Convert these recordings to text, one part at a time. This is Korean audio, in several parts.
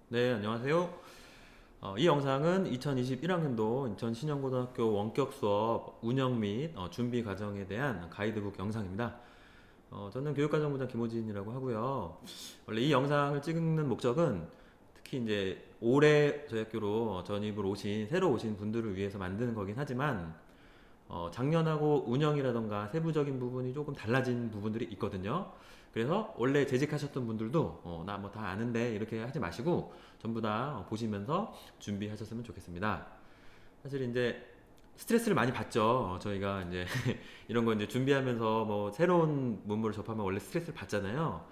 네, 안녕하세요. 이 영상은 2021학년도 인천 신영고등학교 원격 수업 운영 및 준비 과정에 대한 가이드북 영상입니다. 저는 교육과정부장 김호진이라고 하고요. 원래 이 영상을 찍는 목적은 특히 이제 올해 저희 학교로 전입을 오신 새로 오신 분들을 위해서 만드는 거긴 하지만 작년하고 운영이라던가 세부적인 부분이 조금 달라진 부분들이 있거든요. 그래서 원래 재직하셨던 분들도 나 뭐 다 아는데 이렇게 하지 마시고 전부 다 보시면서 준비하셨으면 좋겠습니다. 사실 이제 스트레스를 많이 받죠. 저희가 이제 이런 거 이제 준비하면서 뭐 새로운 문물을 접하면 원래 스트레스를 받잖아요.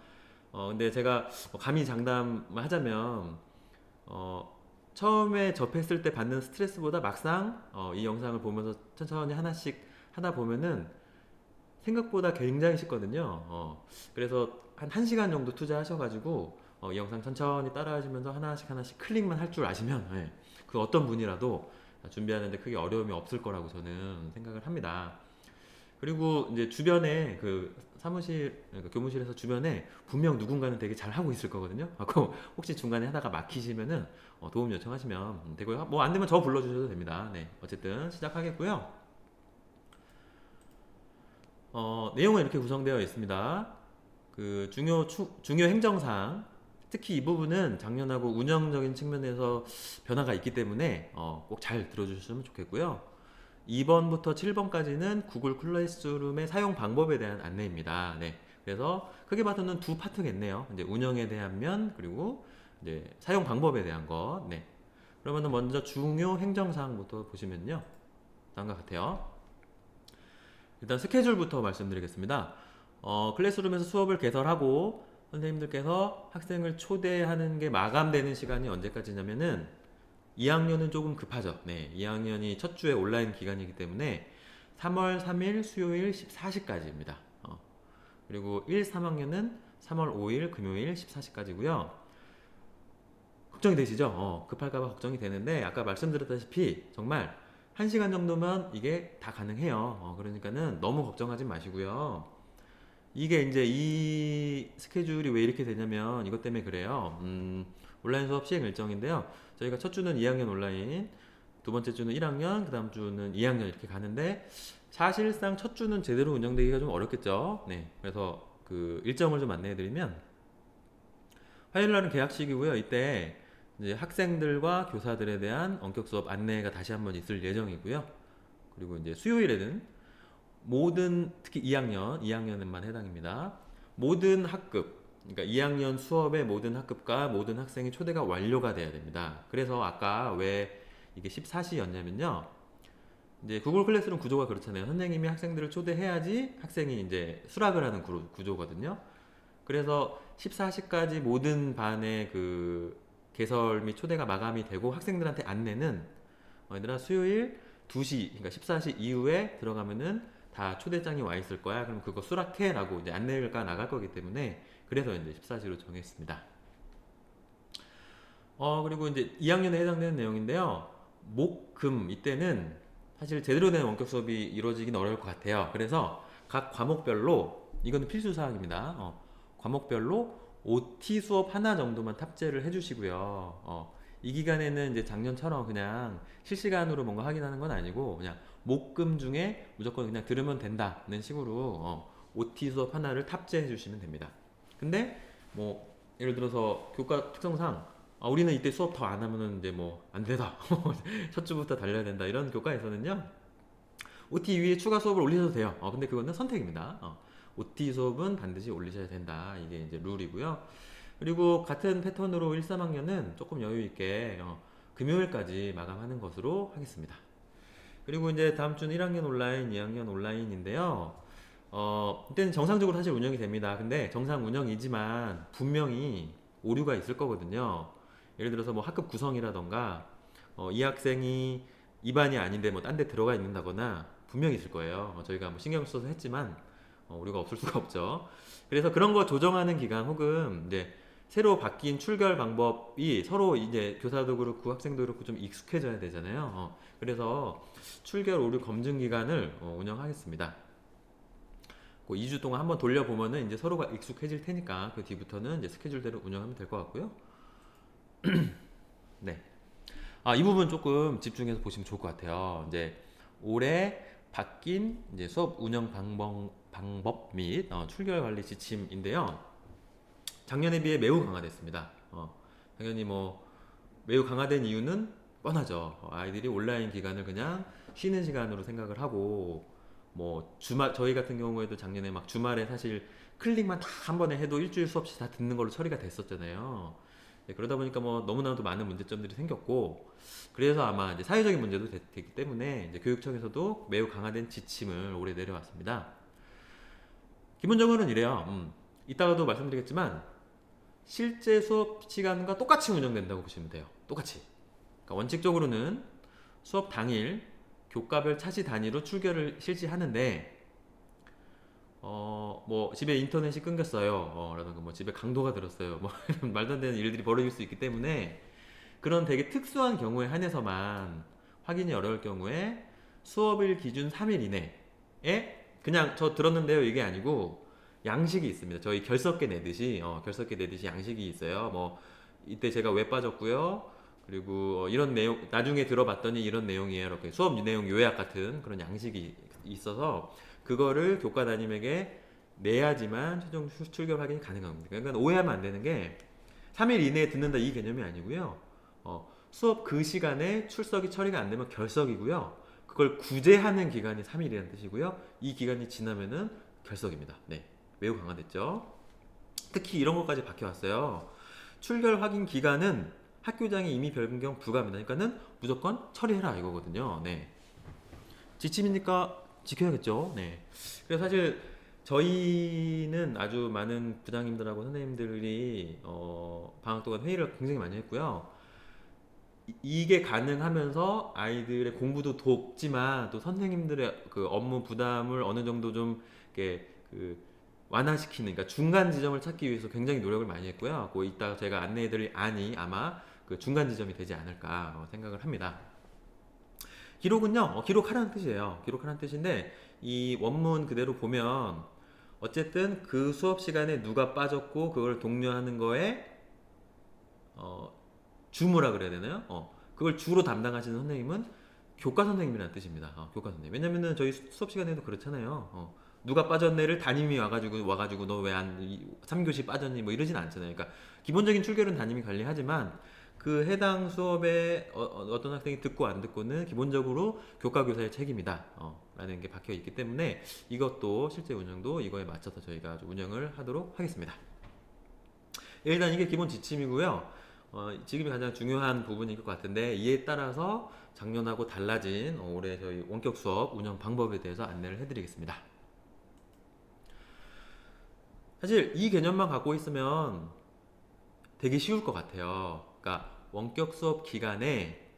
근데 제가 감히 장담을 하자면 어, 처음에 접했을 때 받는 스트레스보다 막상 이 영상을 보면서 천천히 하나씩 하다 보면은 생각보다 굉장히 쉽거든요. 그래서 한 1시간 정도 투자하셔가지고 이 영상 천천히 따라하시면서 하나씩 하나씩 클릭만 할 줄 아시면 그 어떤 분이라도 준비하는데 크게 어려움이 없을 거라고 저는 생각을 합니다. 그리고 이제 주변에 그 사무실, 그러니까 교무실에서 주변에 분명 누군가는 되게 잘 하고 있을 거거든요. 그 혹시 중간에 하다가 막히시면은 도움 요청하시면 되고요. 뭐 안 되면 저 불러주셔도 됩니다. 네, 어쨌든 시작하겠고요. 내용은 이렇게 구성되어 있습니다. 그 중요 행정상, 특히 이 부분은 작년하고 운영적인 측면에서 변화가 있기 때문에 꼭 잘 들어주셨으면 좋겠고요. 2번부터 7번까지는 구글 클래스룸의 사용 방법에 대한 안내입니다. 네. 그래서 크게 봐서는 두 파트겠네요. 이제 운영에 대한 면, 그리고 이제 사용 방법에 대한 것. 네. 그러면은 먼저 중요 행정사항부터 보시면요. 다음과 같아요. 일단 스케줄부터 말씀드리겠습니다. 클래스룸에서 수업을 개설하고 선생님들께서 학생을 초대하는 게 마감되는 시간이 언제까지냐면은 2학년은 조금 급하죠. 네, 2학년이 첫 주에 온라인 기간이기 때문에 3월 3일 수요일 14시까지입니다. 그리고 1, 3학년은 3월 5일 금요일 14시까지고요. 걱정이 되시죠? 급할까봐 걱정이 되는데 아까 말씀드렸다시피 정말 1시간 정도면 이게 다 가능해요. 그러니까는 너무 걱정하지 마시고요. 이게 이제 이 스케줄이 왜 이렇게 되냐면 이것 때문에 그래요. 온라인 수업 시행 일정인데요. 저희가 첫 주는 2학년 온라인, 두 번째 주는 1학년, 그 다음 주는 2학년 이렇게 가는데 사실상 첫 주는 제대로 운영되기가 좀 어렵겠죠. 네. 그래서 그 일정을 좀 안내해드리면 화요일 날은 개학식이고요. 이때 이제 학생들과 교사들에 대한 원격 수업 안내가 다시 한번 있을 예정이고요. 그리고 이제 수요일에는 모든 특히 2학년만 해당입니다. 모든 학급, 그러니까 2학년 수업의 모든 학급과 모든 학생이 초대가 완료가 돼야 됩니다. 그래서 아까 왜 이게 14시였냐면요. 이제 구글 클래스룸 구조가 그렇잖아요. 선생님이 학생들을 초대해야지 학생이 이제 수락을 하는 구조거든요. 그래서 14시까지 모든 반의 그 개설 및 초대가 마감이 되고 학생들한테 안내는 얘들아 수요일 2시 그러니까 14시 이후에 들어가면은 다 초대장이 와 있을 거야. 그럼 그거 수락해라고 이제 안내가 나갈 거기 때문에 그래서 이제 14시로 정했습니다. 그리고 이제 2학년에 해당되는 내용인데요. 목, 금 이때는 사실 제대로 된 원격 수업이 이루어지긴 어려울 것 같아요. 그래서 각 과목별로 이거는 필수 사항입니다. 과목별로 OT 수업 하나 정도만 탑재를 해주시고요. 이 기간에는 이제 작년처럼 그냥 실시간으로 뭔가 확인하는 건 아니고 그냥 목금 중에 무조건 그냥 들으면 된다는 식으로 OT 수업 하나를 탑재해 주시면 됩니다. 근데 뭐 예를 들어서 교과 특성상 우리는 이때 수업 더 안 하면은 이제 뭐 안 되다 첫 주부터 달려야 된다 이런 교과에서는요 OT 위에 추가 수업을 올리셔도 돼요. 근데 그거는 선택입니다. OT 수업은 반드시 올리셔야 된다. 이게 이제 룰이고요. 그리고 같은 패턴으로 1, 3학년은 조금 여유 있게 금요일까지 마감하는 것으로 하겠습니다. 그리고 이제 다음 주는 1학년 온라인, 2학년 온라인인데요. 이때는 정상적으로 사실 운영이 됩니다. 근데 정상 운영이지만 분명히 오류가 있을 거거든요. 예를 들어서 뭐 학급 구성이라던가 이 학생이 이 반이 아닌데 뭐 딴 데 들어가 있는다거나 분명히 있을 거예요. 저희가 뭐 신경 써서 했지만 오류가 없을 수가 없죠. 그래서 그런 거 조정하는 기간 혹은 이제 새로 바뀐 출결 방법이 서로 이제 교사도 그렇고 학생도 그렇고 좀 익숙해져야 되잖아요. 그래서 출결 오류 검증 기간을 운영하겠습니다. 그 2주 동안 한번 돌려보면은 이제 서로가 익숙해질 테니까 그 뒤부터는 이제 스케줄대로 운영하면 될 것 같고요. 네. 아, 이 부분 조금 집중해서 보시면 좋을 것 같아요. 이제 올해 바뀐 이제 수업 운영 방법 및 출결 관리 지침인데요. 작년에 비해 매우 강화됐습니다. 당연히 뭐 매우 강화된 이유는 뻔하죠. 아이들이 온라인 기간을 그냥 쉬는 시간으로 생각을 하고 뭐 주말 저희 같은 경우에도 작년에 막 주말에 사실 클릭만 다 한 번에 해도 일주일 수업씩 다 듣는 걸로 처리가 됐었잖아요. 네, 그러다 보니까 뭐 너무나도 많은 문제점들이 생겼고 그래서 아마 이제 사회적인 문제도 됐기 때문에 이제 교육청에서도 매우 강화된 지침을 올해 내려왔습니다. 기본적으로는 이래요. 이따가도 말씀드리겠지만 실제 수업 시간과 똑같이 운영된다고 보시면 돼요. 똑같이. 그러니까 원칙적으로는 수업 당일 교과별 차시 단위로 출결을 실시하는데 뭐 집에 인터넷이 끊겼어요. 라든가 뭐 집에 강도가 들었어요. 뭐 이런 말도 안 되는 일들이 벌어질 수 있기 때문에 그런 되게 특수한 경우에 한해서만 확인이 어려울 경우에 수업일 기준 3일 이내에 그냥 저 들었는데요 이게 아니고 양식이 있습니다. 저희 결석계 내듯이 양식이 있어요. 뭐 이때 제가 왜 빠졌고요. 그리고 이런 내용 나중에 들어봤더니 이런 내용이에요. 이렇게 수업 내용 요약 같은 그런 양식이 있어서 그거를 교과 담임에게 내야지만 최종 출결 확인이 가능합니다. 그러니까 오해하면 안 되는 게 3일 이내에 듣는다 이 개념이 아니고요. 수업 그 시간에 출석이 처리가 안 되면 결석이고요. 그걸 구제하는 기간이 3일이라는 뜻이고요. 이 기간이 지나면은 결석입니다. 네, 매우 강화됐죠. 특히 이런 것까지 박혀왔어요. 출결 확인 기간은 학교장이 이미 변경 불가합니다. 그러니까는 무조건 처리해라 이거거든요. 네. 지침이니까 지켜야겠죠. 네. 그래서 사실 저희는 아주 많은 부장님들하고 선생님들이 방학 동안 회의를 굉장히 많이 했고요. 이게 가능하면서 아이들의 공부도 돕지만 또 선생님들의 그 업무 부담을 어느 정도 좀 이렇게 그 완화시키는 그러니까 중간 지점을 찾기 위해서 굉장히 노력을 많이 했고요. 그 이따 제가 안내해드릴 안이 아마 그 중간 지점이 되지 않을까 생각을 합니다. 기록은요, 기록하라는 뜻이에요. 기록하라는 뜻인데 이 원문 그대로 보면 어쨌든 그 수업 시간에 누가 빠졌고 그걸 독려하는 거에 주무라 그래야 되나요? 그걸 주로 담당하시는 선생님은 교과 선생님이라는 뜻입니다. 교과 선생님. 왜냐면은 저희 수업 시간에도 그렇잖아요. 누가 빠졌네를 담임이 와가지고 너 왜 안 3교시 빠졌니? 뭐 이러진 않잖아요. 그러니까 기본적인 출결은 담임이 관리하지만 그 해당 수업에 어떤 학생이 듣고 안 듣고는 기본적으로 교과 교사의 책임이다. 라는 게 박혀 있기 때문에 이것도 실제 운영도 이거에 맞춰서 저희가 운영을 하도록 하겠습니다. 일단 이게 기본 지침이고요. 지금이 가장 중요한 부분일 것 같은데 이에 따라서 작년하고 달라진 올해 저희 원격 수업 운영 방법에 대해서 안내를 해드리겠습니다. 사실 이 개념만 갖고 있으면 되게 쉬울 것 같아요. 그러니까 원격 수업 기간에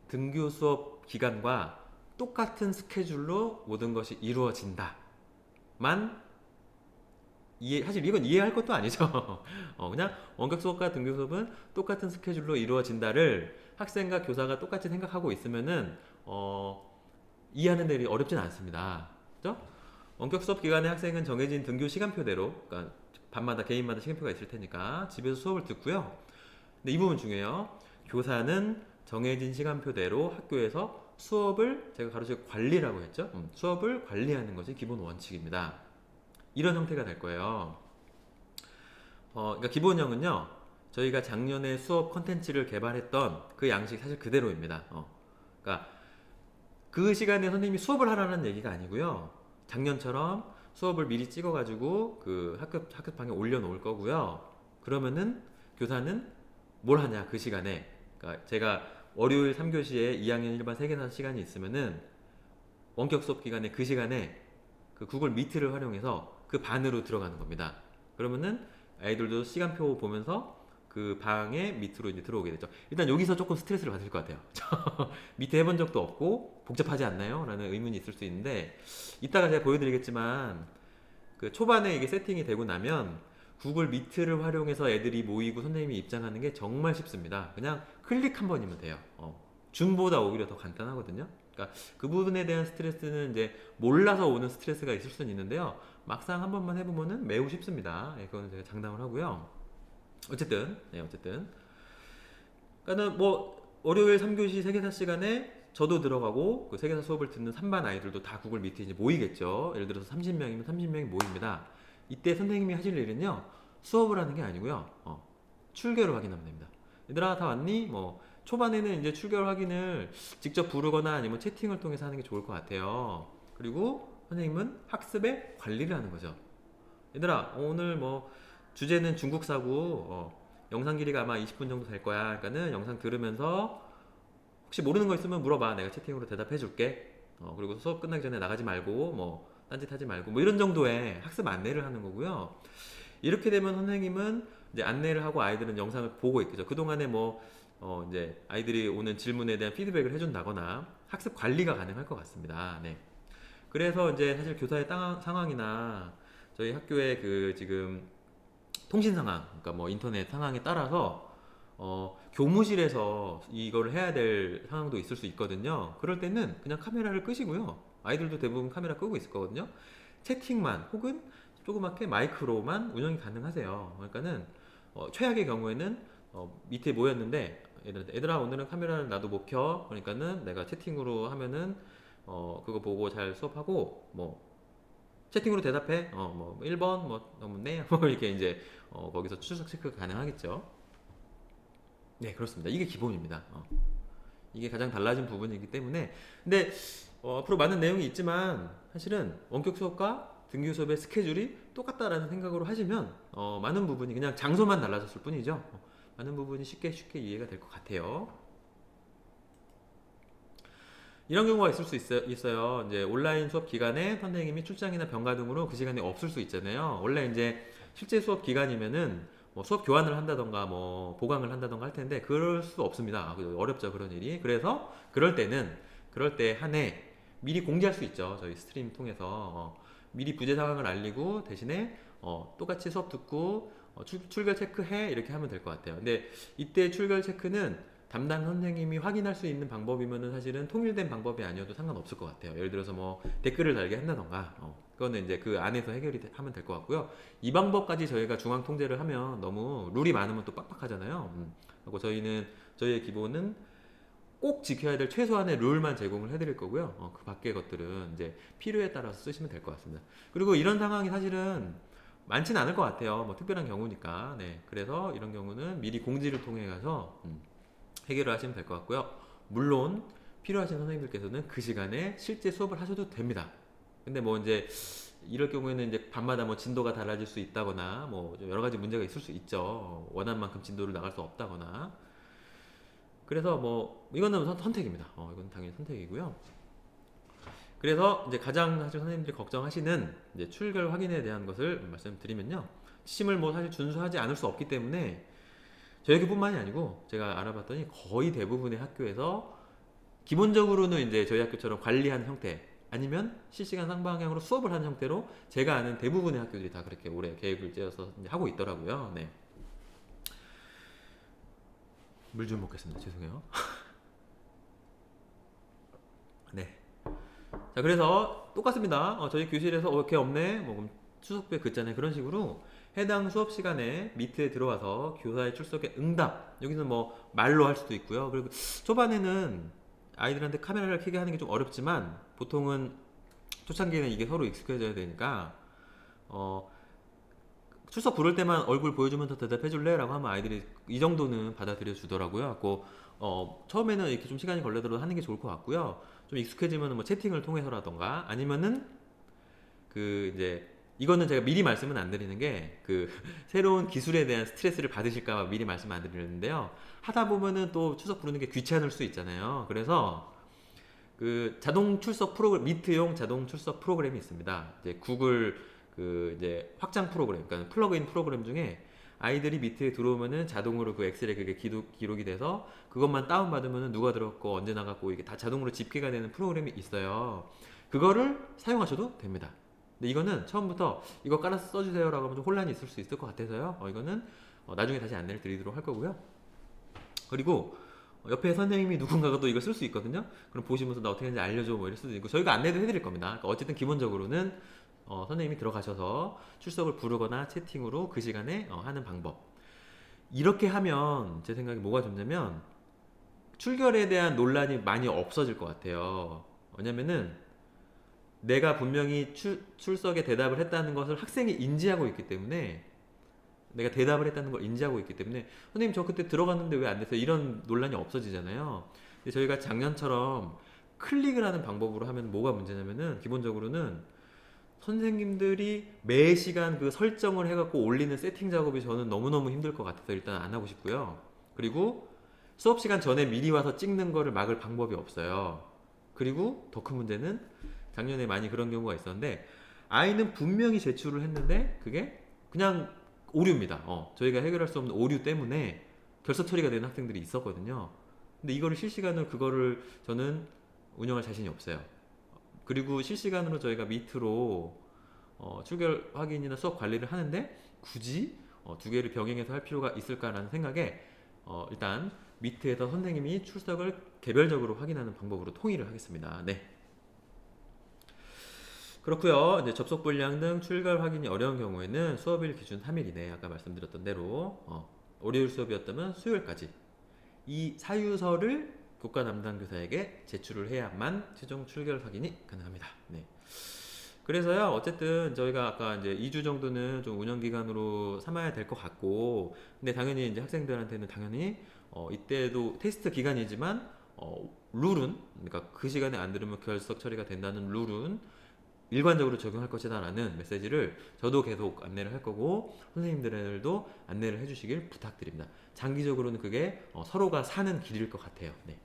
등교 수업 기간과 똑같은 스케줄로 모든 것이 이루어진다만 사실 이건 이해할 것도 아니죠. 그냥 원격 수업과 등교 수업은 똑같은 스케줄로 이루어진다를 학생과 교사가 똑같이 생각하고 있으면은 이해하는 데 어렵진 않습니다. 그죠? 원격 수업 기간에 학생은 정해진 등교 시간표대로, 그러니까 밤마다 개인마다 시간표가 있을 테니까 집에서 수업을 듣고요. 근데 이 부분 중요해요. 교사는 정해진 시간표대로 학교에서 수업을 제가 가로치고 관리라고 했죠. 수업을 관리하는 것이 기본 원칙입니다. 이런 형태가 될 거예요. 그러니까 기본형은요. 저희가 작년에 수업 컨텐츠를 개발했던 그 양식 사실 그대로입니다. 그러니까 그 시간에 선생님이 수업을 하라는 얘기가 아니고요. 작년처럼 수업을 미리 찍어가지고 그 학급방에 올려놓을 거고요. 그러면은 교사는 뭘 하냐 그 시간에. 그러니까 제가 월요일 3교시에 2학년 1반 3개사 시간이 있으면은 원격 수업 기간에 그 시간에 그 구글 미트를 활용해서 그 반으로 들어가는 겁니다. 그러면은 아이들도 시간표 보면서 그 방에 밑으로 이제 들어오게 되죠. 일단 여기서 조금 스트레스를 받을 것 같아요. 밑에 해본 적도 없고 복잡하지 않나요? 라는 의문이 있을 수 있는데 이따가 제가 보여드리겠지만 그 초반에 이게 세팅이 되고 나면 구글 미트를 활용해서 애들이 모이고 선생님이 입장하는 게 정말 쉽습니다. 그냥 클릭 한 번이면 돼요. 줌보다 오히려 더 간단하거든요. 그러니까 그 부분에 대한 스트레스는 이제 몰라서 오는 스트레스가 있을 수는 있는데요. 막상 한 번만 해보면은 매우 쉽습니다. 그건 제가 장담을 하고요. 어쨌든 그러니까는 뭐 월요일 3교시 세계사 시간에 저도 들어가고 그 세계사 수업을 듣는 3반 아이들도 다 구글 미트에 이제 모이겠죠. 예를 들어서 30명이면 30명이 모입니다. 이때 선생님이 하실 일은요. 수업을 하는 게 아니고요. 출결을 확인하면 됩니다. 얘들아 다 왔니? 뭐 초반에는 이제 출결 확인을 직접 부르거나 아니면 채팅을 통해서 하는 게 좋을 것 같아요. 그리고 선생님은 학습의 관리를 하는 거죠. 얘들아 오늘 뭐 주제는 중국사고 영상 길이가 아마 20분 정도 될 거야. 그러니까는 영상 들으면서 혹시 모르는 거 있으면 물어봐. 내가 채팅으로 대답해 줄게. 그리고 수업 끝나기 전에 나가지 말고 뭐 딴짓 하지 말고 뭐 이런 정도의 학습 안내를 하는 거고요. 이렇게 되면 선생님은 이제 안내를 하고 아이들은 영상을 보고 있겠죠. 그동안에 뭐 이제 아이들이 오는 질문에 대한 피드백을 해준다거나 학습 관리가 가능할 것 같습니다. 네. 그래서 이제 사실 교사의 상황이나 저희 학교의 그 지금 통신 상황, 그러니까 뭐 인터넷 상황에 따라서 교무실에서 이걸 해야 될 상황도 있을 수 있거든요. 그럴 때는 그냥 카메라를 끄시고요. 아이들도 대부분 카메라 끄고 있을 거거든요. 채팅만 혹은 조그맣게 마이크로만 운영이 가능하세요. 그러니까는 최악의 경우에는 밑에 모였는데 얘들아 오늘은 카메라를 나도 못 켜. 그러니까는 내가 채팅으로 하면은 그거 보고 잘 수업하고 뭐 채팅으로 대답해. 뭐 1번 뭐 너무 네. 뭐 이렇게 이제 거기서 추적 체크 가능하겠죠. 네, 그렇습니다. 이게 기본입니다. 이게 가장 달라진 부분이기 때문에 근데 앞으로 많은 내용이 있지만 사실은 원격 수업과 등교 수업의 스케줄이 똑같다라는 생각으로 하시면 많은 부분이 그냥 장소만 달라졌을 뿐이죠. 많은 부분이 쉽게 이해가 될 것 같아요. 이런 경우가 있을 수 있어요. 이제 온라인 수업 기간에 선생님이 출장이나 병가 등으로 그 시간에 없을 수 있잖아요. 원래 이제 실제 수업 기간이면은 뭐 수업 교환을 한다던가 뭐 보강을 한다던가 할 텐데 그럴 수 없습니다. 어렵죠 그런 일이. 그래서 그럴 때 한해 미리 공지할 수 있죠. 저희 스트림 통해서 미리 부재 상황을 알리고 대신에 똑같이 수업 듣고 출결 체크해 이렇게 하면 될 것 같아요. 근데 이때 출결 체크는 담당 선생님이 확인할 수 있는 방법이면은 사실은 통일된 방법이 아니어도 상관없을 것 같아요. 예를 들어서 뭐 댓글을 달게 한다던가, 그거는 이제 그 안에서 해결이 하면 될 것 같고요. 이 방법까지 저희가 중앙 통제를 하면 너무 룰이 많으면 또 빡빡하잖아요. 그리고 저희의 기본은 꼭 지켜야 될 최소한의 룰만 제공을 해드릴 거고요. 그 밖의 것들은 이제 필요에 따라서 쓰시면 될 것 같습니다. 그리고 이런 상황이 사실은 많지는 않을 것 같아요. 뭐 특별한 경우니까. 네. 그래서 이런 경우는 미리 공지를 통해 가서 해결을 하시면 될 것 같고요. 물론 필요하신 선생님들께서는 그 시간에 실제 수업을 하셔도 됩니다. 근데 뭐 이제 이럴 경우에는 이제 밤마다 뭐 진도가 달라질 수 있다거나 뭐 여러 가지 문제가 있을 수 있죠. 원하는 만큼 진도를 나갈 수 없다거나. 그래서 뭐 이거는 선택입니다. 이건 당연히 선택이고요. 그래서 이제 가장 사실 선생님들이 걱정하시는 이제 출결 확인에 대한 것을 말씀드리면요. 지침을 뭐 사실 준수하지 않을 수 없기 때문에 저희 학교뿐만이 아니고 제가 알아봤더니 거의 대부분의 학교에서 기본적으로는 이제 저희 학교처럼 관리하는 형태 아니면 실시간 쌍방향으로 수업을 하는 형태로 제가 아는 대부분의 학교들이 다 그렇게 올해 계획을 짜서 하고 있더라고요. 네. 물 좀 먹겠습니다. 죄송해요. 네. 자, 그래서 똑같습니다. 저희 교실에서 걔 없네. 뭐 그럼 추석부에 긋잖아요. 그런 식으로 해당 수업 시간에 미트에 들어와서 교사의 출석에 응답. 여기서 뭐 말로 할 수도 있고요. 그리고 초반에는 아이들한테 카메라를 켜게 하는 게 좀 어렵지만 보통은 초창기에는 이게 서로 익숙해져야 되니까 출석 부를 때만 얼굴 보여주면서 대답해 줄래? 라고 하면 아이들이 이 정도는 받아들여 주더라고요. 처음에는 이렇게 좀 시간이 걸리더라도 하는 게 좋을 것 같고요. 좀 익숙해지면 뭐 채팅을 통해서라던가 아니면은 그 이제 이거는 제가 미리 말씀은 안 드리는 게 그 새로운 기술에 대한 스트레스를 받으실까봐 미리 말씀 안 드리는데요. 하다 보면은 또 출석 부르는 게 귀찮을 수 있잖아요. 그래서 그 자동 출석 프로그램 미트용 자동 출석 프로그램이 있습니다. 이제 구글 그 이제 확장 프로그램, 그러니까 플러그인 프로그램 중에 아이들이 미트에 들어오면은 자동으로 그 엑셀에 그게 기록이 돼서 그것만 다운 받으면은 누가 들었고 언제 나갔고 이게 다 자동으로 집계가 되는 프로그램이 있어요. 그거를 사용하셔도 됩니다. 근데 이거는 처음부터 이거 깔아서 써주세요라고 하면 좀 혼란이 있을 수 있을 것 같아서요. 이거는 나중에 다시 안내를 드리도록 할 거고요. 그리고 옆에 선생님이 누군가가 또 이걸 쓸 수 있거든요. 그럼 보시면서 나 어떻게 하는지 알려줘 뭐 이럴 수도 있고 저희가 안내도 해드릴 겁니다. 그러니까 어쨌든 기본적으로는 선생님이 들어가셔서 출석을 부르거나 채팅으로 그 시간에 하는 방법. 이렇게 하면 제 생각에 뭐가 좋냐면 출결에 대한 논란이 많이 없어질 것 같아요. 왜냐면은 내가 분명히 출석에 대답을 했다는 것을 학생이 인지하고 있기 때문에, 내가 대답을 했다는 걸 인지하고 있기 때문에 선생님 저 그때 들어갔는데 왜 안 됐어요? 이런 논란이 없어지잖아요. 근데 저희가 작년처럼 클릭을 하는 방법으로 하면 뭐가 문제냐면은, 기본적으로는 선생님들이 매 시간 그 설정을 해갖고 올리는 세팅 작업이 저는 너무너무 힘들 것 같아서 일단 안 하고 싶고요. 그리고 수업 시간 전에 미리 와서 찍는 거를 막을 방법이 없어요. 그리고 더 큰 문제는, 작년에 많이 그런 경우가 있었는데, 아이는 분명히 제출을 했는데 그게 그냥 오류입니다. 저희가 해결할 수 없는 오류 때문에 결석 처리가 되는 학생들이 있었거든요. 근데 이거를 실시간으로, 그거를 저는 운영할 자신이 없어요. 그리고 실시간으로 저희가 미트로 출결 확인이나 수업 관리를 하는데 굳이 두 개를 병행해서 할 필요가 있을까라는 생각에 일단 미트에서 선생님이 출석을 개별적으로 확인하는 방법으로 통일을 하겠습니다. 네. 그렇고요. 이제 접속 분량 등 출결 확인이 어려운 경우에는 수업일 기준 3일 이내, 아까 말씀드렸던 대로 월요일 수업이었다면 수요일까지 이 사유서를 교과 담당 교사에게 제출을 해야만 최종 출결 확인이 가능합니다. 네. 그래서요, 어쨌든 저희가 아까 이제 2주 정도는 좀 운영 기간으로 삼아야 될 것 같고, 근데 당연히 이제 학생들한테는 당연히 이때도 테스트 기간이지만 룰은, 그러니까 그 시간에 안 들으면 결석 처리가 된다는 룰은 일관적으로 적용할 것이다라는 메시지를 저도 계속 안내를 할 거고, 선생님들도 안내를 해주시길 부탁드립니다. 장기적으로는 그게 서로가 사는 길일 것 같아요. 네.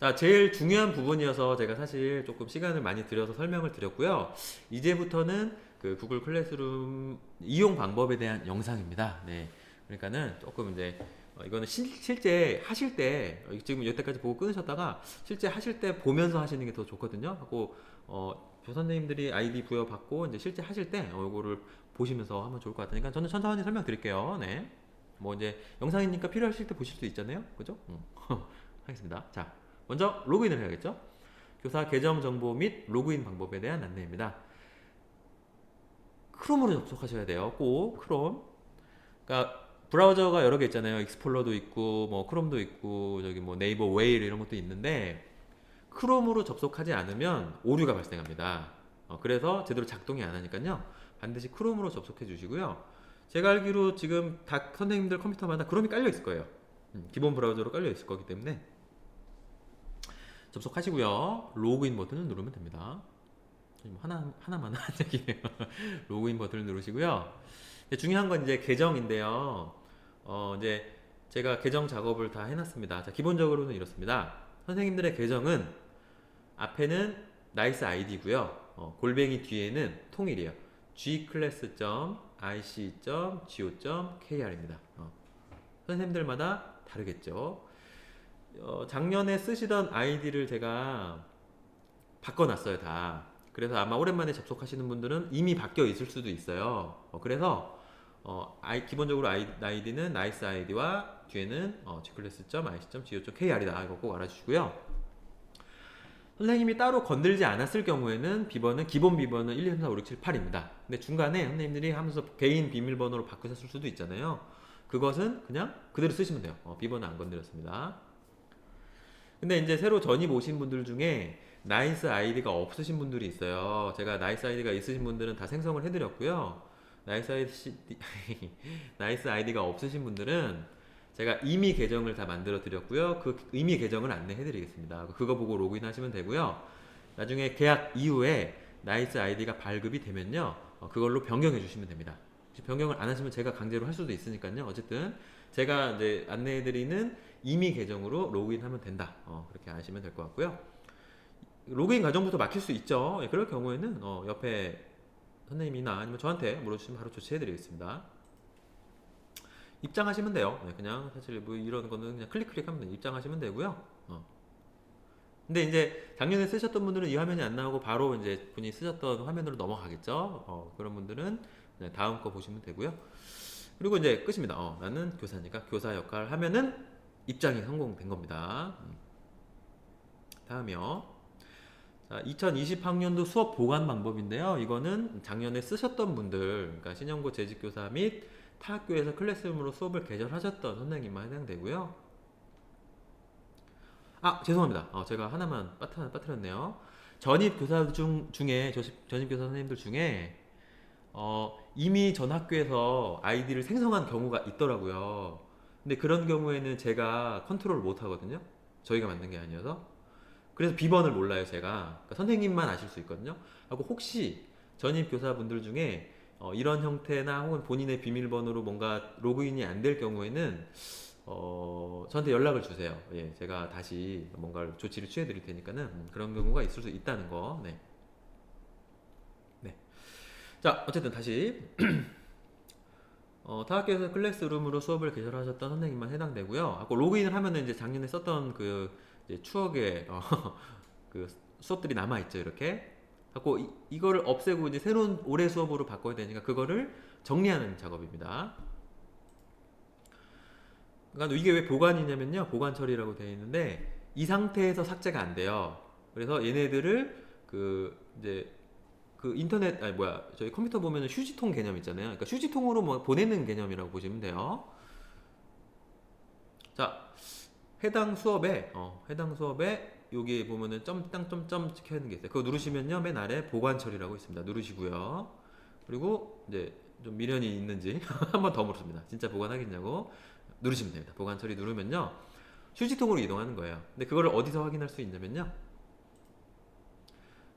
자, 제일 중요한 부분이어서 제가 사실 조금 시간을 많이 들여서 설명을 드렸고요. 이제부터는 그 구글 클래스룸 이용 방법에 대한 영상입니다. 네. 그러니까는 조금 이제 이거는 실제 하실 때, 지금 여태까지 보고 끊으셨다가 실제 하실 때 보면서 하시는 게 더 좋거든요. 하고 선생님들이 아이디 부여받고 이제 실제 하실 때 이거를 보시면서 하면 좋을 것 같으니까 저는 천천히 설명드릴게요. 네. 뭐 이제 영상이니까 필요하실 때 보실 수 있잖아요. 그죠? 하겠습니다. 자, 먼저 로그인을 해야겠죠? 교사 계정 정보 및 로그인 방법에 대한 안내입니다. 크롬으로 접속하셔야 돼요. 꼭 크롬. 그러니까 브라우저가 여러 개 있잖아요. 익스플로러도 있고 뭐 크롬도 있고 저기 뭐 네이버 웨일 이런 것도 있는데, 크롬으로 접속하지 않으면 오류가 발생합니다. 그래서 제대로 작동이 안 하니까요. 반드시 크롬으로 접속해 주시고요. 제가 알기로 지금 다 선생님들 컴퓨터마다 크롬이 깔려 있을 거예요. 기본 브라우저로 깔려 있을 거기 때문에 접속하시고요. 로그인 버튼을 누르면 됩니다. 뭐 하나만 한 얘기예요. 로그인 버튼을 누르시고요. 중요한 건 이제 계정인데요. 이제 제가 계정 작업을 다 해놨습니다. 자, 기본적으로는 이렇습니다. 선생님들의 계정은 앞에는 나이스 아이디고요. 골뱅이 뒤에는 통일이에요. gclass.ic.go.kr입니다. 선생님들마다 다르겠죠. 작년에 쓰시던 아이디를 제가 바꿔놨어요, 다. 그래서 아마 오랜만에 접속하시는 분들은 이미 바뀌어 있을 수도 있어요. 그래서 기본적으로 아이디는 나이스 아이디와 뒤에는 gclass.ic.go.kr이다. 이거 꼭 알아주시고요. 선생님이 따로 건들지 않았을 경우에는 기본 비번은 1, 2, 3, 4, 5, 6, 7, 8입니다. 근데 중간에 선생님들이 하면서 개인 비밀번호로 바꾸셨을 수도 있잖아요. 그것은 그냥 그대로 쓰시면 돼요. 비번은 안 건드렸습니다. 근데 이제 새로 전입 오신 분들 중에 나이스 아이디가 없으신 분들이 있어요. 제가 나이스 아이디가 있으신 분들은 다 생성을 해드렸고요. 나이스 아이디가 없으신 분들은 제가 이미 계정을 다 만들어 드렸고요. 그 이미 계정을 안내해 드리겠습니다. 그거 보고 로그인 하시면 되고요. 나중에 계약 이후에 나이스 아이디가 발급이 되면요, 그걸로 변경해 주시면 됩니다. 변경을 안 하시면 제가 강제로 할 수도 있으니까요. 어쨌든 제가 이제 안내해 드리는 이미 계정으로 로그인하면 된다. 그렇게 아시면 될 것 같고요. 로그인 과정부터 막힐 수 있죠. 그럴 경우에는 옆에 선생님이나 아니면 저한테 물어주시면 바로 조치해 드리겠습니다. 입장하시면 돼요. 그냥 사실 뭐 이런 거는 그냥 클릭하면 입장하시면 되고요. 근데 이제 작년에 쓰셨던 분들은 이 화면이 안 나오고 바로 이제 본인이 쓰셨던 화면으로 넘어가겠죠. 그런 분들은 그냥 다음 거 보시면 되고요. 그리고 이제 끝입니다. 나는 교사니까 교사 역할 하면은 입장이 성공된 겁니다. 다음이요. 자, 2020학년도 수업 보관 방법인데요. 이거는 작년에 쓰셨던 분들, 그러니까 신형고 재직교사 및 타 학교에서 클래스룸으로 수업을 개설하셨던 선생님만 해당되고요. 아, 죄송합니다. 제가 하나만 빠뜨렸네요. 전입 교사 중에 전입 교사 선생님들 중에 이미 전 학교에서 아이디를 생성한 경우가 있더라고요. 근데 그런 경우에는 제가 컨트롤을 못 하거든요. 저희가 만든 게 아니어서. 그래서 비번을 몰라요, 제가. 그러니까 선생님만 아실 수 있거든요. 하고 혹시 전입 교사분들 중에 이런 형태나 혹은 본인의 비밀번호로 뭔가 로그인이 안 될 경우에는 저한테 연락을 주세요. 예, 제가 다시 뭔가 조치를 취해 드릴 테니까는 그런 경우가 있을 수 있다는 거. 네. 네. 자, 어쨌든 다시 타학교에서 클래스룸으로 수업을 개설하셨던 선생님만 해당되고요. 아까 로그인을 하면은 이제 작년에 썼던 그 이제 추억의 그 수업들이 남아 있죠. 이렇게 하고 이거를 없애고 이제 새로운 올해 수업으로 바꿔야 되니까 그거를 정리하는 작업입니다. 그러니까 이게 왜 보관이냐면요. 보관 처리라고 되어 있는데 이 상태에서 삭제가 안 돼요. 그래서 얘네들을 그 이제 그 인터넷 아니 뭐야 저희 컴퓨터 보면은 휴지통 개념 있잖아요. 그러니까 휴지통으로 뭐 보내는 개념이라고 보시면 돼요. 자, 해당 수업에 여기 보면은 점점점 찍혀 있는 게 있어요. 그거 누르시면요 맨 아래 보관 처리라고 있습니다. 누르시고요. 그리고 이제 좀 미련이 있는지 한 번 더 물습니다. 진짜 보관하겠냐고 누르시면 됩니다. 보관 처리 누르면요 휴지통으로 이동하는 거예요. 근데 그거를 어디서 확인할 수 있냐면요.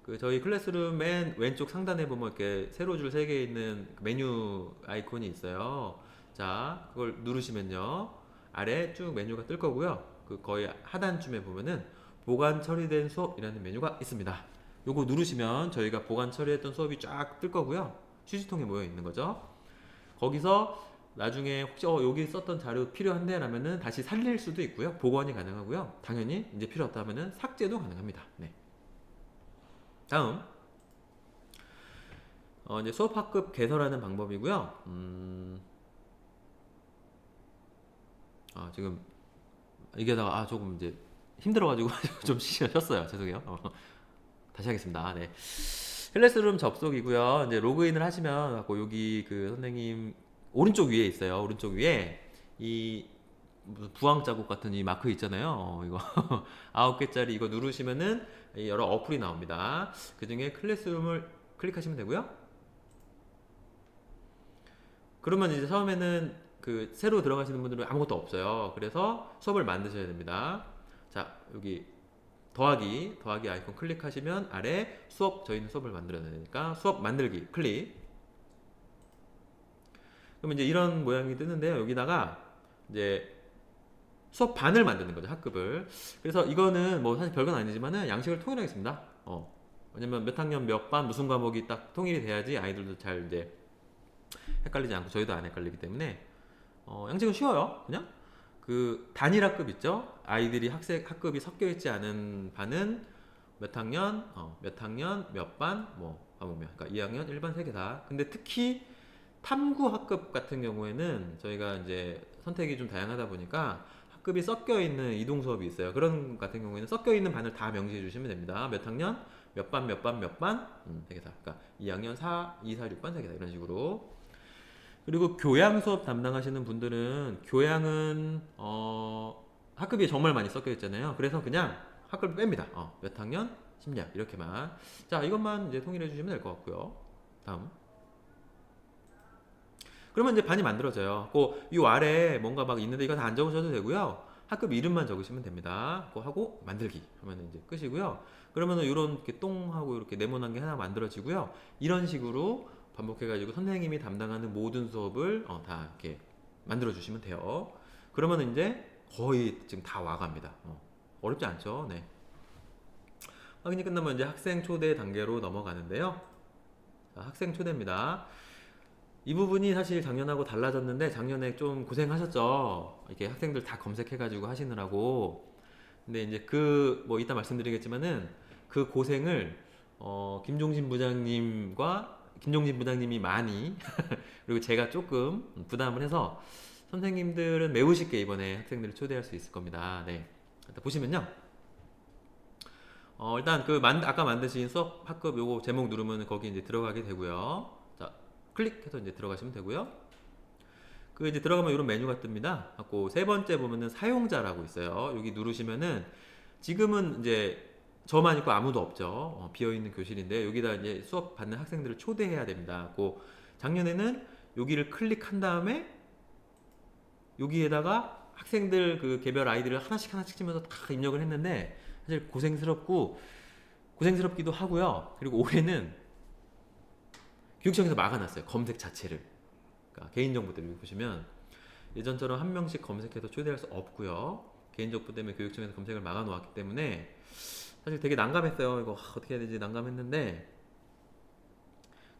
그 저희 클래스룸 맨 왼쪽 상단에 보면 이렇게 세로 줄 3개 있는 메뉴 아이콘이 있어요. 자, 그걸 누르시면요. 아래 쭉 메뉴가 뜰 거고요. 그 거의 하단쯤에 보면은 보관 처리된 수업이라는 메뉴가 있습니다. 요거 누르시면 저희가 보관 처리했던 수업이 쫙 뜰 거고요. 휴지통에 모여 있는 거죠. 거기서 나중에 혹시 여기 썼던 자료 필요한데 라면은 다시 살릴 수도 있고요. 복원이 가능하고요. 당연히 이제 필요 없다면은 삭제도 가능합니다. 네. 다음 이제 수업 학급 개설하는 방법이고요. 지금 얘기하다가 조금 이제 힘들어가지고 좀 쉬었어요. 죄송해요. 다시 하겠습니다. 네. 클래스룸 접속이고요. 이제 로그인을 하시면 여기 그 선생님 오른쪽 위에 있어요. 오른쪽 위에 이 무슨 부항 자국 같은 이 마크 있잖아요. 이거 9개짜리 이거 누르시면은 여러 어플이 나옵니다. 그 중에 클래스룸을 클릭하시면 되고요. 그러면 이제 처음에는 그 새로 들어가시는 분들은 아무것도 없어요. 그래서 수업을 만드셔야 됩니다. 자, 여기 더하기 아이콘 클릭하시면 아래 저희는 수업을 만들어야 되니까 수업 만들기 클릭. 그러면 이제 이런 모양이 뜨는데요. 여기다가 이제 수업 반을 만드는 거죠. 학급을. 그래서 이거는 뭐 사실 별건 아니지만은 양식을 통일하겠습니다. 왜냐면 몇 학년 몇 반 무슨 과목이 딱 통일이 돼야지 아이들도 잘 이제 헷갈리지 않고 저희도 안 헷갈리기 때문에 양식은 쉬워요. 그냥 그 단일 학급 있죠. 아이들이 학급이 섞여 있지 않은 반은 몇 학년 몇 반 뭐 과목명 그러니까 2학년 1반 3개 다. 근데 특히 탐구 학급 같은 경우에는 저희가 이제 선택이 좀 다양하다 보니까 학급이 섞여 있는 이동 수업이 있어요. 그런 같은 경우에는 섞여 있는 반을 다 명시해 주시면 됩니다. 몇 학년 몇 반 몇 반 몇 반 3개 다. 그러니까 2학년 2, 4, 6반 3개 다 이런 식으로. 그리고 교양 수업 담당하시는 분들은 교양은 학급이 정말 많이 섞여 있잖아요. 그래서 그냥 학급을 뺍니다. 몇 학년 심리학 이렇게만. 자, 이것만 이제 통일해 주시면 될 것 같고요. 다음. 그러면 이제 반이 만들어져요. 이 아래 뭔가 막 있는데 이거 다 안 적으셔도 되고요. 학급 이름만 적으시면 됩니다. 그거 하고 만들기 하면 이제 끝이고요. 그러면은 이런 이렇게 똥하고 이렇게 네모난 게 하나 만들어지고요. 이런 식으로 반복해가지고 선생님이 담당하는 모든 수업을 다 이렇게 만들어 주시면 돼요. 그러면 이제 거의 지금 다 와갑니다. 어렵지 않죠? 네. 확인이 끝나면 이제 학생 초대 단계로 넘어가는데요. 자, 학생 초대입니다. 이 부분이 사실 작년하고 달라졌는데 작년에 좀 고생하셨죠. 이렇게 학생들 다 검색해가지고 하시느라고. 근데 이제 뭐 이따 말씀드리겠지만은 그 고생을 김종진 부장님이 많이 그리고 제가 조금 부담을 해서 선생님들은 매우 쉽게 이번에 학생들을 초대할 수 있을 겁니다. 네. 일단 보시면요. 일단 아까 만드신 수업 학급 요거 제목 누르면 거기 이제 들어가게 되고요. 자, 클릭해서 이제 들어가시면 되고요. 그 이제 들어가면 이런 메뉴가 뜹니다. 하고 세 번째 보면은 사용자라고 있어요. 여기 누르시면은 지금은 이제 저만 있고 아무도 없죠. 비어 있는 교실인데 여기다 이제 수업 받는 학생들을 초대해야 됩니다. 그 작년에는 여기를 클릭한 다음에 여기에다가 학생들 그 개별 아이디를 하나씩 하나씩 치면서 다 입력을 했는데 사실 고생스럽기도 하고요. 그리고 올해는 교육청에서 막아놨어요. 검색 자체를. 그러니까 개인정보들 여기 보시면 예전처럼 한 명씩 검색해서 초대할 수 없고요. 개인정보 때문에 교육청에서 검색을 막아놓았기 때문에 사실 되게 난감했어요. 이거 어떻게 해야 되지 난감했는데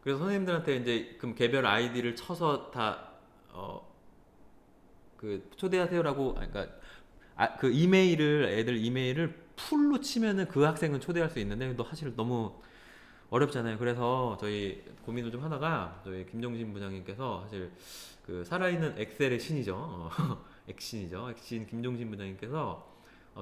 그래서 선생님들한테 이제 그럼 개별 아이디를 쳐서 다 그 초대하세요라고 그러니까 그 이메일을 애들 이메일을 풀로 치면은 그 학생은 초대할 수 있는데 또 사실 너무 어렵잖아요. 그래서 저희 고민을 좀 하다가 저희 김종신 부장님께서 사실 그 살아있는 엑셀의 신이죠. 엑신이죠. 엑신 김종신 부장님께서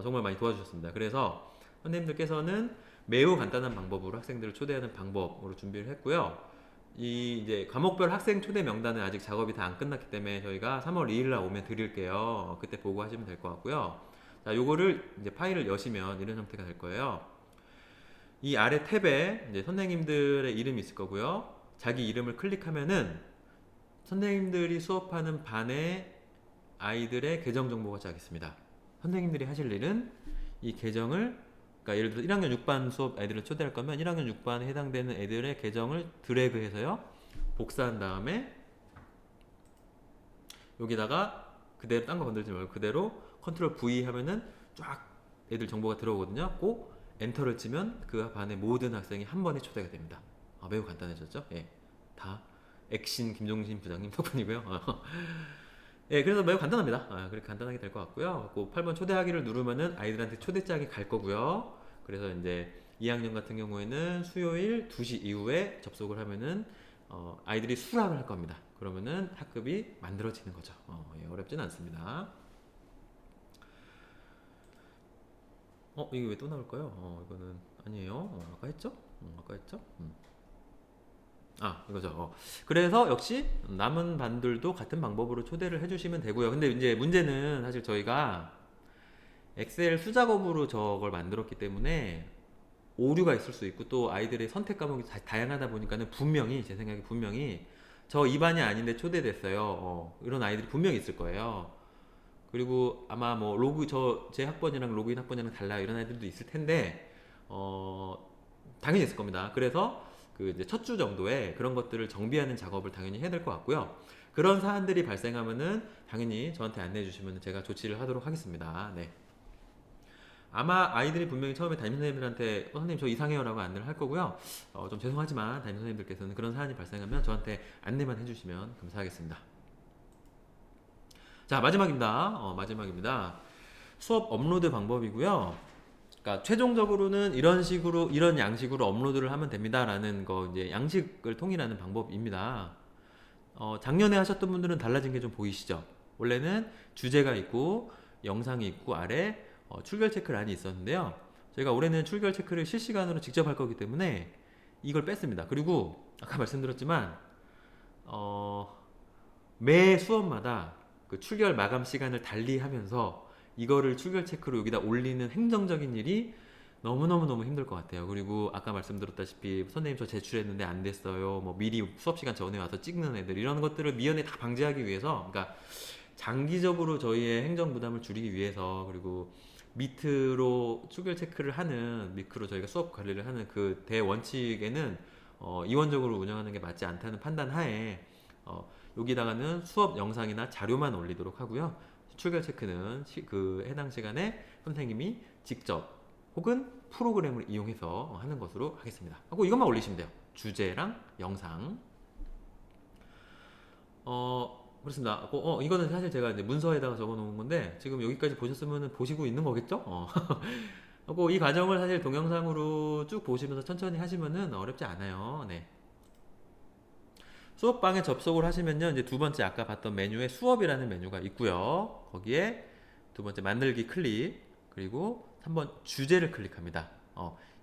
정말 많이 도와주셨습니다. 그래서 선생님들께서는 매우 간단한 방법으로 학생들을 초대하는 방법으로 준비를 했고요. 이 이제 과목별 학생 초대 명단은 아직 작업이 다 안 끝났기 때문에 저희가 3월 2일 날 오면 드릴게요. 그때 보고 하시면 될 것 같고요. 자, 요거를 이제 파일을 여시면 이런 형태가 될 거예요. 이 아래 탭에 이제 선생님들의 이름이 있을 거고요. 자기 이름을 클릭하면은 선생님들이 수업하는 반의 아이들의 계정 정보가 쫙 있습니다. 선생님들이 하실 일은 이 계정을 그러니까 예를 들어 1학년 6반 수업 애들을 초대할 거면 1학년 6반에 해당되는 애들의 계정을 드래그해서요. 복사한 다음에 여기다가 그대로 딴 거 건들지 말고 그대로 컨트롤 V 하면은 쫙 애들 정보가 들어오거든요. 꼭 엔터를 치면 그 반의 모든 학생이 한 번에 초대가 됩니다. 매우 간단해졌죠? 예. 다 액신 김종신 부장님 덕분이고요. 예, 그래서 매우 간단합니다. 그렇게 간단하게 될 것 같고요. 그 8번 초대하기를 누르면은 아이들한테 초대장이 갈 거고요. 그래서 이제 2학년 같은 경우에는 수요일 2시 이후에 접속을 하면은 아이들이 수락을 할 겁니다. 그러면은 학급이 만들어지는 거죠. 예, 어렵진 않습니다. 이게 왜 또 나올까요? 이거는 아니에요. 아까 했죠? 아까 했죠? 이거죠. 그래서 역시 남은 반들도 같은 방법으로 초대를 해주시면 되고요. 근데 이제 문제는 사실 저희가 엑셀 수작업으로 저걸 만들었기 때문에 오류가 있을 수 있고 또 아이들의 선택 과목이 다양하다 보니까는 분명히 제 생각에 분명히 저 2반이 아닌데 초대됐어요. 이런 아이들이 분명히 있을 거예요. 그리고 아마 뭐 제 학번이랑 로그인 학번이랑 달라요. 이런 아이들도 있을 텐데 당연히 있을 겁니다. 그래서 그 이제 첫 주 정도에 그런 것들을 정비하는 작업을 당연히 해야 될 것 같고요. 그런 사안들이 발생하면은 당연히 저한테 안내해 주시면 제가 조치를 하도록 하겠습니다. 네. 아마 아이들이 분명히 처음에 담임선생님들한테 선생님 저 이상해요라고 안내를 할 거고요. 좀 죄송하지만 담임선생님들께서는 그런 사안이 발생하면 저한테 안내만 해주시면 감사하겠습니다. 자, 마지막입니다. 수업 업로드 방법이고요. 그러니까 최종적으로는 이런 양식으로 업로드를 하면 됩니다라는 거 이제 양식을 통일하는 방법입니다. 작년에 하셨던 분들은 달라진 게 좀 보이시죠? 원래는 주제가 있고 영상이 있고 아래 출결 체크란이 있었는데요. 저희가 올해는 출결 체크를 실시간으로 직접 할 거기 때문에 이걸 뺐습니다. 그리고 아까 말씀드렸지만 매 수업마다 그 출결 마감 시간을 달리하면서 이거를 출결 체크로 여기다 올리는 행정적인 일이 너무 힘들 것 같아요. 그리고 아까 말씀드렸다시피 선생님 저 제출했는데 안 됐어요. 뭐 미리 수업 시간 전에 와서 찍는 애들 이런 것들을 미연에 다 방지하기 위해서 그러니까 장기적으로 저희의 행정 부담을 줄이기 위해서 그리고 밑으로 출결 체크를 하는 밑으로 저희가 수업 관리를 하는 그 대원칙에는 이원적으로 운영하는 게 맞지 않다는 판단 하에 여기다가는 수업 영상이나 자료만 올리도록 하고요. 출결 체크는 그 해당 시간에 선생님이 직접 혹은 프로그램을 이용해서 하는 것으로 하겠습니다. 하고 이것만 올리시면 돼요. 주제랑 영상. 그렇습니다. 이거는 사실 제가 이제 문서에다가 적어 놓은 건데 지금 여기까지 보셨으면 보시고 있는 거겠죠? 하고 이 과정을 사실 동영상으로 쭉 보시면서 천천히 하시면은 어렵지 않아요. 네. 수업방에 접속을 하시면요. 이제 두 번째 아까 봤던 메뉴에 수업이라는 메뉴가 있고요. 거기에 두 번째 만들기 클릭 그리고 3번 주제를 클릭합니다.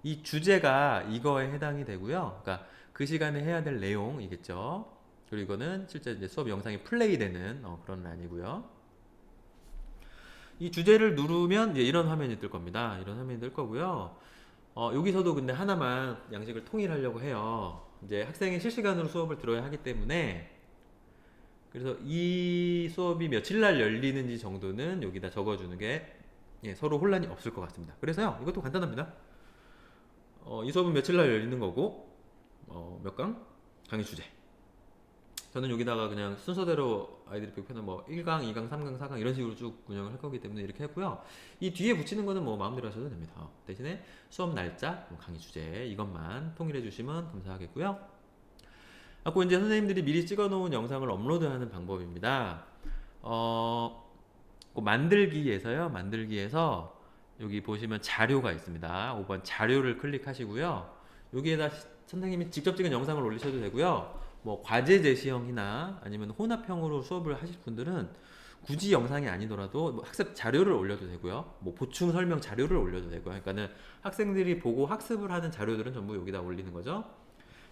이 주제가 이거에 해당이 되고요. 그러니까 그 시간에 해야 될 내용이겠죠. 그리고 이거는 실제 이제 수업 영상이 플레이되는 그런 란이고요. 이 주제를 누르면 이제 이런 화면이 뜰 겁니다. 이런 화면이 뜰 거고요. 여기서도 근데 하나만 양식을 통일하려고 해요. 이제 학생이 실시간으로 수업을 들어야 하기 때문에, 그래서 이 수업이 며칠 날 열리는지 정도는 여기다 적어주는 게 서로 혼란이 없을 것 같습니다. 그래서요, 이것도 간단합니다. 이 수업은 며칠 날 열리는 거고, 몇 강? 강의 주제. 저는 여기다가 그냥 순서대로 아이들이 표현은 뭐 1강, 2강, 3강, 4강 이런 식으로 쭉 운영을 할 거기 때문에 이렇게 했고요. 이 뒤에 붙이는 거는 뭐 마음대로 하셔도 됩니다. 대신에 수업 날짜, 강의 주제 이것만 통일해 주시면 감사하겠고요. 하고 이제 선생님들이 미리 찍어 놓은 영상을 업로드하는 방법입니다. 그 만들기에서 여기 보시면 자료가 있습니다. 5번 자료를 클릭하시고요. 여기에다 선생님이 직접 찍은 영상을 올리셔도 되고요. 뭐 과제 제시형이나 아니면 혼합형으로 수업을 하실 분들은 굳이 영상이 아니더라도 뭐 학습 자료를 올려도 되고요. 뭐 보충 설명 자료를 올려도 되고요. 그러니까는 학생들이 보고 학습을 하는 자료들은 전부 여기다 올리는 거죠.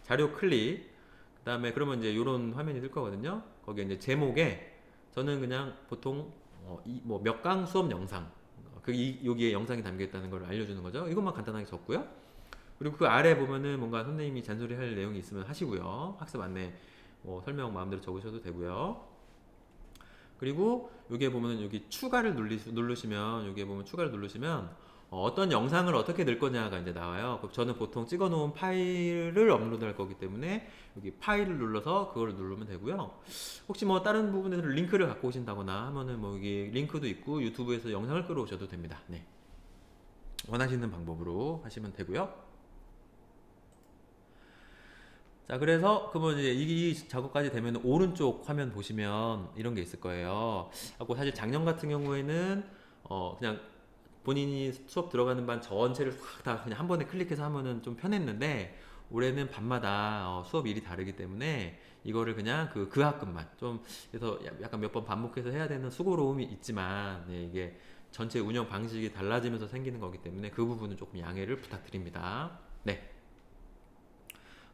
자료 클릭. 그다음에 그러면 이제 이런 화면이 뜰 거거든요. 거기에 이제 제목에 저는 그냥 보통 뭐 몇 강 수업 영상 여기에 영상이 담겨 있다는 걸 알려주는 거죠. 이것만 간단하게 적고요. 그리고 그 아래 보면은 뭔가 선생님이 잔소리할 내용이 있으면 하시고요. 학습 안내 설명 마음대로 적으셔도 되고요. 그리고 여기에 보면은 여기 추가를 누르시면 여기에 보면 추가를 누르시면 어떤 영상을 어떻게 넣을 거냐가 이제 나와요. 저는 보통 찍어 놓은 파일을 업로드 할 거기 때문에 여기 파일을 눌러서 그걸 누르면 되고요. 혹시 뭐 다른 부분에서 링크를 갖고 오신다거나 하면은 뭐 여기 링크도 있고 유튜브에서 영상을 끌어오셔도 됩니다. 네. 원하시는 방법으로 하시면 되고요. 자, 그래서 그러면 이제 이 작업까지 되면 오른쪽 화면 보시면 이런 게 있을 거예요. 하고 사실 작년 같은 경우에는 그냥 본인이 수업 들어가는 반 전체를 확 다 그냥 한 번에 클릭해서 하면은 좀 편했는데, 올해는 반마다 수업 일이 다르기 때문에 이거를 그냥 그 학급만 좀, 그래서 약간 몇 번 반복해서 해야 되는 수고로움이 있지만, 이게 전체 운영 방식이 달라지면서 생기는 거기 때문에 그 부분은 조금 양해를 부탁드립니다. 네.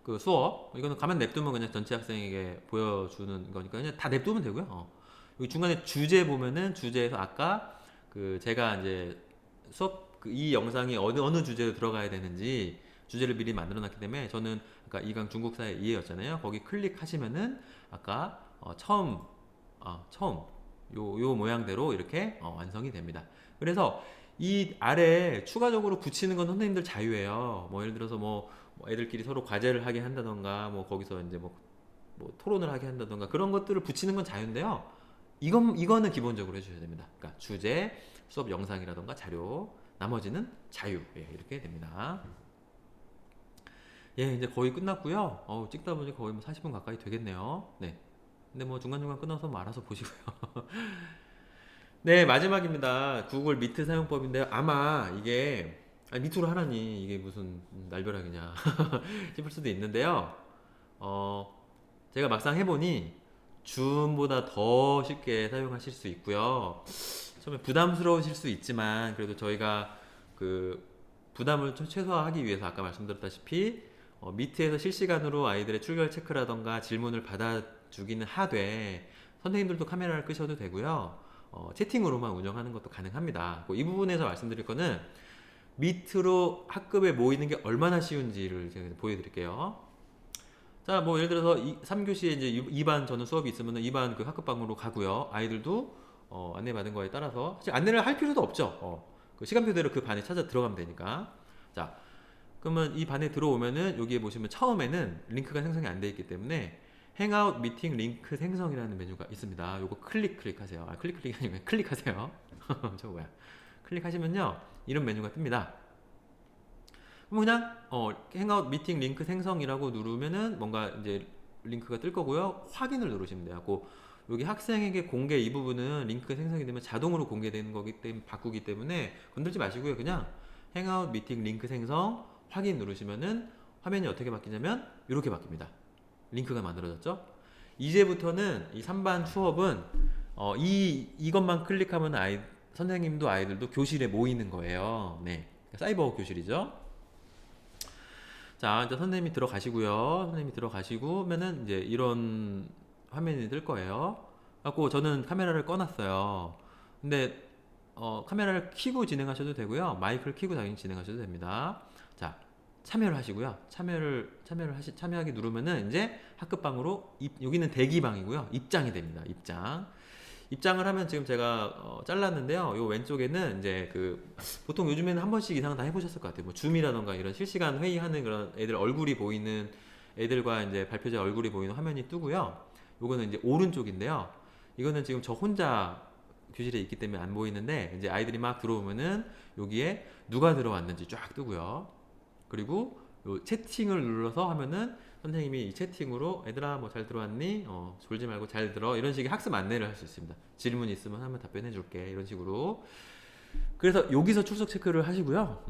그 수업 이거는 가만 냅두면 그냥 전체 학생에게 보여주는 거니까 그냥 다 냅두면 되고요. 여기 중간에 주제 보면은 주제에서 아까 그 제가 이제 수업 이 영상이 어느 주제로 들어가야 되는지 주제를 미리 만들어 놨기 때문에, 저는 아까 2강 중국사의 이해였잖아요. 거기 클릭하시면은 아까 처음 요 모양대로 이렇게 완성이 됩니다. 그래서 이 아래 추가적으로 붙이는 건 선생님들 자유예요. 뭐 예를 들어서 뭐 애들끼리 서로 과제를 하게 한다던가, 뭐 거기서 이제 뭐 토론을 하게 한다던가 그런 것들을 붙이는 건 자유인데요. 이거는 기본적으로 해주셔야 됩니다. 그러니까 주제, 수업 영상이라던가 자료, 나머지는 자유. 이렇게 됩니다. 이제 거의 끝났고요. 찍다 보니 거의 뭐 40분 가까이 되겠네요. 네. 근데 뭐 중간중간 끊어서 뭐 알아서 보시고요. 네, 마지막입니다. 구글 미트 사용법인데요. 아마 이게 미투로 하라니 이게 무슨 날벼락이냐 싶을 수도 있는데요. 제가 막상 해보니 줌보다 더 쉽게 사용하실 수 있고요. 처음에 부담스러우실 수 있지만 그래도 저희가 그 부담을 최소화하기 위해서 아까 말씀드렸다시피 미트에서 실시간으로 아이들의 출결 체크라던가 질문을 받아주기는 하되, 선생님들도 카메라를 끄셔도 되고요. 채팅으로만 운영하는 것도 가능합니다. 이 부분에서 말씀드릴 거는 미트로 학급에 모이는 게 얼마나 쉬운지를 제가 보여드릴게요. 자, 뭐 예를 들어서 3교시에 이제 2반 저는 수업이 있으면 2반 그 학급방으로 가고요. 아이들도 안내받은 거에 따라서 사실 안내를 할 필요도 없죠. 그 시간표대로 그 반에 찾아 들어가면 되니까. 자, 그러면 이 반에 들어오면은 여기에 보시면 처음에는 링크가 생성이 안 돼 있기 때문에 행아웃 미팅 링크 생성이라는 메뉴가 있습니다. 요거 클릭하세요. 클릭이 아니고 클릭하세요. 저거 뭐야? 클릭하시면요 이런 메뉴가 뜹니다. 그럼 그냥 행아웃 미팅 링크 생성이라고 누르면은 뭔가 이제 링크가 뜰 거고요. 확인을 누르시면 돼요. 여기 학생에게 공개 이 부분은 링크 생성이 되면 자동으로 공개되는 거기 때문에 바꾸기 때문에 건들지 마시고요. 그냥 행아웃 미팅 링크 생성 확인 누르시면은 화면이 어떻게 바뀌냐면 이렇게 바뀝니다. 링크가 만들어졌죠. 이제부터는 이 3반 수업은 이것만 클릭하면 선생님도 아이들도 교실에 모이는 거예요. 네, 사이버 교실이죠. 자, 이제 선생님이 들어가시고요. 선생님이 들어가시고 면은 이제 이런 화면이 뜰 거예요. 갖고 저는 카메라를 꺼놨어요. 근데 카메라를 켜고 진행하셔도 되고요. 마이크를 켜고 당연히 진행하셔도 됩니다. 자, 참여를 하시고요. 참여하기 누르면은 이제 학급방으로 여기는 대기방이고요. 입장이 됩니다. 입장을 하면 지금 제가 잘랐는데요. 요 왼쪽에는 이제 그 보통 요즘에는 한 번씩 이상 다 해보셨을 것 같아요. 뭐 줌이라던가 이런 실시간 회의하는 그런 애들 얼굴이 보이는 애들과 이제 발표자 얼굴이 보이는 화면이 뜨고요. 요거는 이제 오른쪽인데요. 이거는 지금 저 혼자 교실에 있기 때문에 안 보이는데 이제 아이들이 막 들어오면은 여기에 누가 들어왔는지 쫙 뜨고요. 그리고 요 채팅을 눌러서 하면은 선생님이 이 채팅으로 얘들아 뭐 잘 들어왔니? 졸지 말고 잘 들어. 이런 식의 학습 안내를 할 수 있습니다. 질문 있으면 한번 답변해 줄게. 이런 식으로. 그래서 여기서 출석 체크를 하시고요.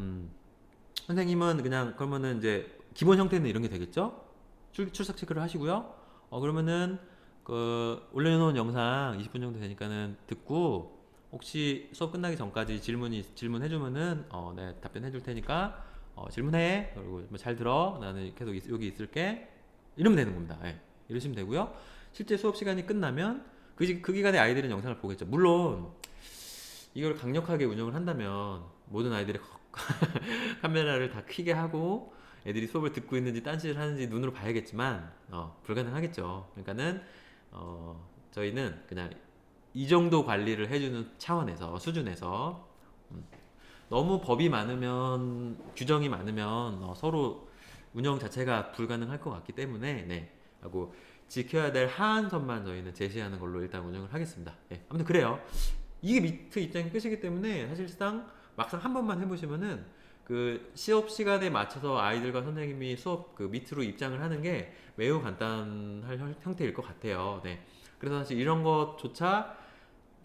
선생님은 그냥 그러면은 이제 기본 형태는 이런 게 되겠죠? 출석 체크를 하시고요. 그러면은 그 올려놓은 영상 20분 정도 되니까는 듣고 혹시 수업 끝나기 전까지 질문해주면은 네, 답변해 줄 테니까 질문해. 그리고 뭐잘 들어. 나는 계속 여기 있을게. 이러면 되는 겁니다. 예, 이러시면 되고요. 실제 수업 시간이 끝나면 그 기간에 아이들은 영상을 보겠죠. 물론 이걸 강력하게 운영을 한다면 모든 아이들이 카메라를 다 켜게 하고 애들이 수업을 듣고 있는지 딴짓을 하는지 눈으로 봐야겠지만 불가능하겠죠. 그러니까는 저희는 그냥 이 정도 관리를 해주는 차원에서 수준에서 너무 법이 많으면 규정이 많으면 서로 운영 자체가 불가능할 것 같기 때문에 네 하고 지켜야 될 하한선만 저희는 제시하는 걸로 일단 운영을 하겠습니다. 네, 아무튼 그래요. 이게 미트 입장이 끝이기 때문에 사실상 막상 한 번만 해보시면은 그 시업 시간에 맞춰서 아이들과 선생님이 수업 그 미트로 입장을 하는 게 매우 간단할 형태일 것 같아요. 네. 그래서 사실 이런 것조차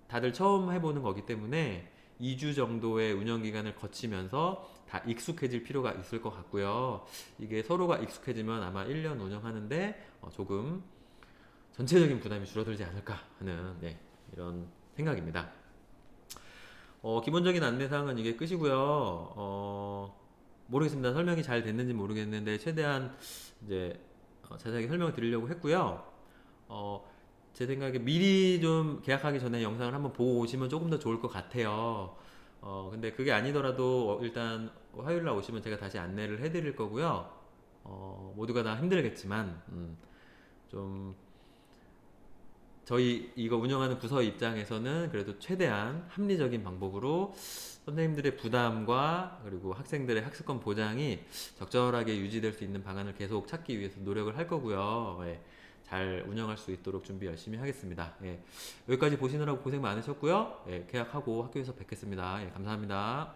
다들 처음 해보는 거기 때문에 2주 정도의 운영 기간을 거치면서 다 익숙해질 필요가 있을 것 같고요. 이게 서로가 익숙해지면 아마 1년 운영하는데 조금 전체적인 부담이 줄어들지 않을까 하는 네, 이런 생각입니다. 기본적인 안내사항은 이게 끝이고요. 모르겠습니다. 설명이 잘 됐는지 모르겠는데 최대한 이제 자세하게 설명을 드리려고 했고요. 제 생각에 미리 좀 계약하기 전에 영상을 한번 보고 오시면 조금 더 좋을 것 같아요. 근데 그게 아니더라도 일단 화요일날 오시면 제가 다시 안내를 해드릴 거고요. 모두가 다 힘들겠지만 좀 저희 이거 운영하는 부서 입장에서는 그래도 최대한 합리적인 방법으로 선생님들의 부담과 그리고 학생들의 학습권 보장이 적절하게 유지될 수 있는 방안을 계속 찾기 위해서 노력을 할 거고요. 예, 잘 운영할 수 있도록 준비 열심히 하겠습니다. 예, 여기까지 보시느라고 고생 많으셨고요. 예, 계약하고 학교에서 뵙겠습니다. 예, 감사합니다.